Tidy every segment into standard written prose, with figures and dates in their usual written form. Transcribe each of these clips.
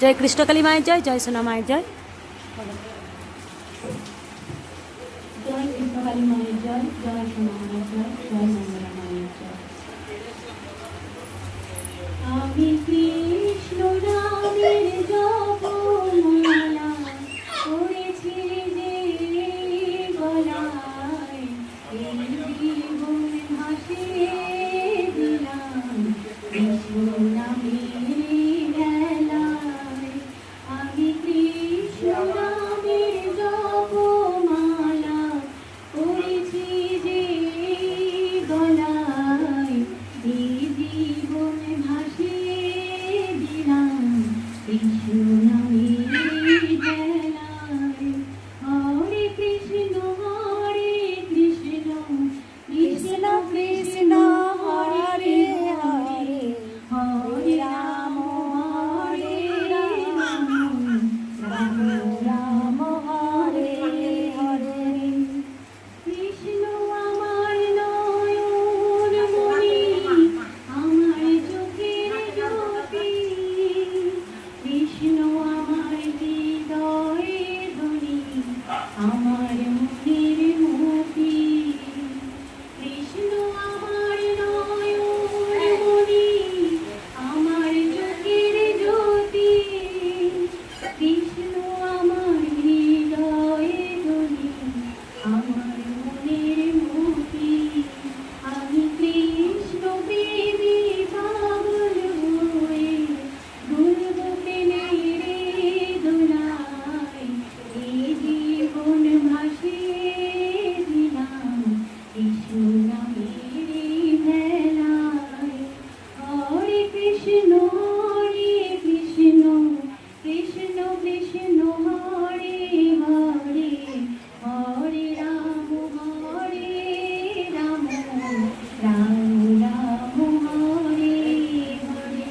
জয় কৃষ্ণকালী মায়ের জয়, জয় সোনা মায়ের জয়। জয় কৃষ্ণকালী মায়ের জয়, জয় সোনা মায়ের জয়, জয় মঙ্গলা মায়ের জয়। আমি কৃষ্ণ নামের জপমালা করেছি যে গলায়, এই জীবন ভাসিয়ে দিলাম কৃষ্ণ নামের ভেলায়। আমি কৃষ্ণ নামের জপমালা করেছি যে গলায়, এই জীবন ভাসিয়ে দিলাম কৃষ্ণ নামের ভেলায়। হরে কৃষ্ণ কৃষ্ণ কৃষ্ণ হরে হরে, হরে রাম রাম রাম হরে হরে। কৃষ্ণ আমার নয়ন মণি, আমার চোখের জ্যোতি, কৃষ্ণ আমার হৃদয়ে ধ্বনি, আমার মুখের মতি। কৃষ্ণ আমার নয়ন মণি, আমার চোখের জ্যোতি, কৃষ্ণ আমার হৃদয়ে ধ্বনি, আমার মনের মতি। আমি কৃষ্ণ প্রেমে পাগল হয়ে দুলব প্রেমের দোলায়, এই জীবন ভাসিয়ে দিলাম কৃষ্ণ নামের ভেলায়। হরে কৃষ্ণ কৃষ্ণ কৃষ্ণ হরে হরে, হরে রাম রাম রাম হরে হরে।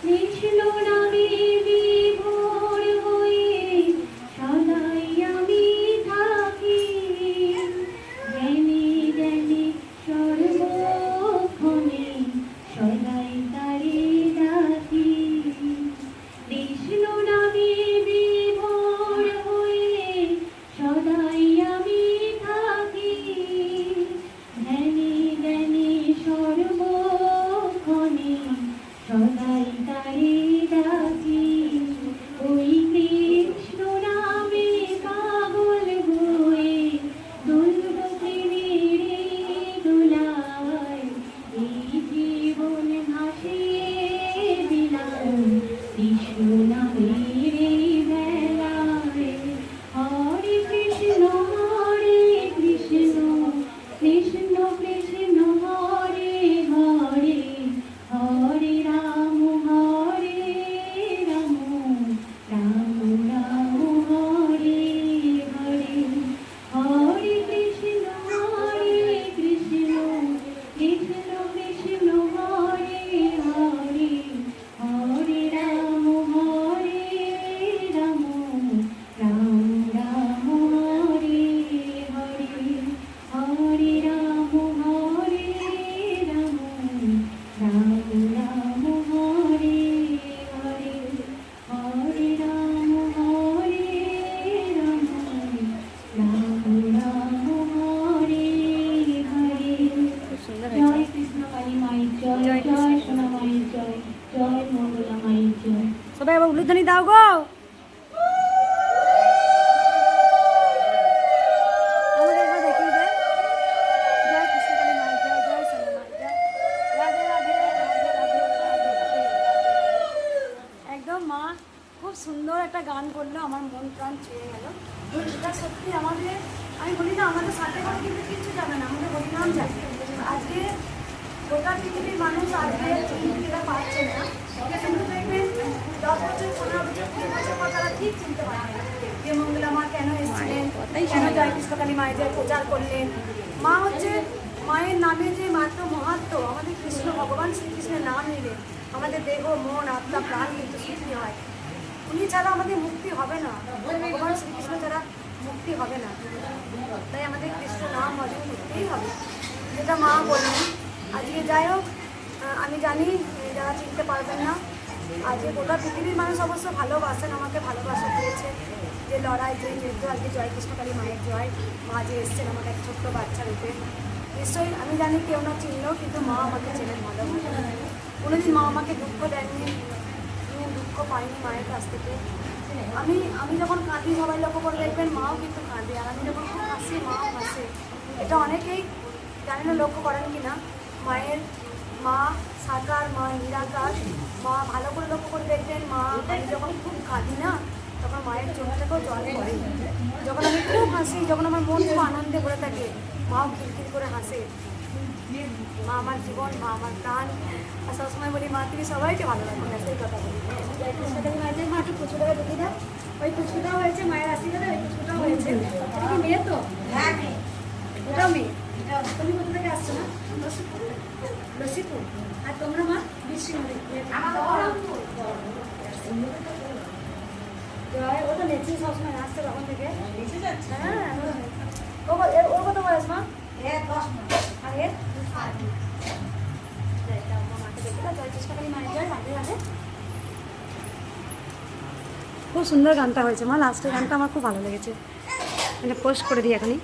কৃষ্ণ নামে বিভোর হয়ে সদাই আমি থাকি, জ্ঞানী জ্ঞানী সর্বক্ষণে সদাই তারে ডাকি। কৃষ্ণ নামে বিভোর হয়ে সদাই আমি থাকি, জ্ঞানী জ্ঞানী সর্বক্ষণে সদাই তারে ডাকি। ওই কৃষ্ণ নামে পাগল হয়ে দুলব প্রেমের দোলায়, এই জীবন ভাসিয়ে দিলাম কৃষ্ণ নামের ভেলায়। হরে কৃষ্ণ কৃষ্ণ কৃষ্ণ হরে হরে, হরে রাম রাম রাম হরে হরে। হরে কৃষ্ণ কৃষ্ণ কৃষ্ণ হরে হরে, হরে রাম রাম রাম হরে হরে। হরে রাম রাম রাম হরে হরে, হরে রাম রাম রাম হরে হরে। জয় কৃষ্ণকালী মায়ের জয়, জয় সোনা মায়ের জয়, জয় মঙ্গলা মায়ের জয়। সবাই আবার উলুধ্বনি দাও গো। আমাদের একবার দেখিয়ে দে। জয় কৃষ্ণকালী মায়ের জয়, জয় সোনা মায়ের জয়। রাধে রাধে রাধে রাধে রাধে রাধে। একদম মা খুব সুন্দর একটা গান করলো, আমার মন প্রাণ ছুঁয়ে গেল। এটা সত্যি আমাদের, আমি বলি না আমাদের সাথে করে কিন্তু কিচ্ছু যাবে না, আমাদের হরিনাম যাবে। আজকে গোটা পৃথিবীর মানুষ আজকে এটা পাচ্ছে না, কিন্তু দেখবেন 10 বছর 15 বছর 20 বছর পর তারা ঠিক চিনতে পারবে যে মঙ্গলা মা কেন এসেছিলেন, কেন জয় কৃষ্ণকালী মায়ের জয় প্রচার করলেন। মা হচ্ছে, মায়ের নামে যে মাত্র মহাত্ম, আমাদের কৃষ্ণ ভগবান শ্রীকৃষ্ণের নাম নিলে আমাদের দেহ মন আত্মা প্রাণ কিন্তু শুদ্ধি হয়। উনি ছাড়া আমাদের মুক্তি হবে না, ভগবান শ্রীকৃষ্ণ ছাড়া মুক্তি হবে না। তাই আমাদের কৃষ্ণ নাম ভজন করতেই হবে, যেটা মা বললেন। আজকে যাই হোক, আমি জানি যারা চিনতে পারবেন না আর যে গোটা পৃথিবীর মানুষ অবশ্য ভালোবাসেন, আমাকে ভালোবাসা দিয়েছে, যে লড়াই যে যেহেতু আজকে জয় কৃষ্ণকালী মায়ের জয়, মা যে এসছেন আমাকে এক ছোট্ট বাচ্চা রূপে। নিশ্চয়ই আমি জানি কেউ না চিনলেও কিন্তু মা আমাকে চেনেন ভালো। কোনোদিন মা আমাকে দুঃখ দেননি, আমি দুঃখ পাইনি মায়ের কাছ থেকে। আমি যখন কাঁদি সবাই লক্ষ্য করে দেখবেন মাও কিন্তু কাঁদে, আর আমি যখন খুব হাসি মাও হাসে। এটা অনেকেই জানি না লক্ষ্য করেন কি না। মা সাকার, মা নিরাকার, মা ভালো করে লক্ষ্য করে দেখবেন মা, আমি যখন খুব কাঁদি না তখন মায়ের চোখ থেকেও জল পড়ে। যখন আমি খুব হাসি, যখন আমার মন খুব আনন্দে ভরে থাকে, মাও খিলখিল করে হাসে। মা আমার জীবন, মা আমার প্রাণ। আর সবসময় বলি মা তুমি সবাইকে ভালো রাখবেন, সেই কথা বলি। কৃষ্ণকালী মায়ের মা একটু পুচকুটাকে ঢুকিয়ে দাও। ওই পুচকুটাও হয়েছে মায়ের আশীর্বাদে, ওই পুচকুটাও হয়েছে। এটা কি মেয়ে তো? হ্যাঁ মেয়ে। ওটাও মেয়ে। তুমি কোথা থেকে আসছো না? লসিপুর। আর তোমরা মা? বিশ্বনাথ। জয়, ও তো নেচে সবসময় আসছে তখন থেকে। হ্যাঁ, ওর কত বয়স মা? আর এর? খুব সুন্দর গানটা হয়েছে মা, লাস্টের গানটা আমার খুব ভালো লেগেছে। এটা পোস্ট করে দিই এখনই।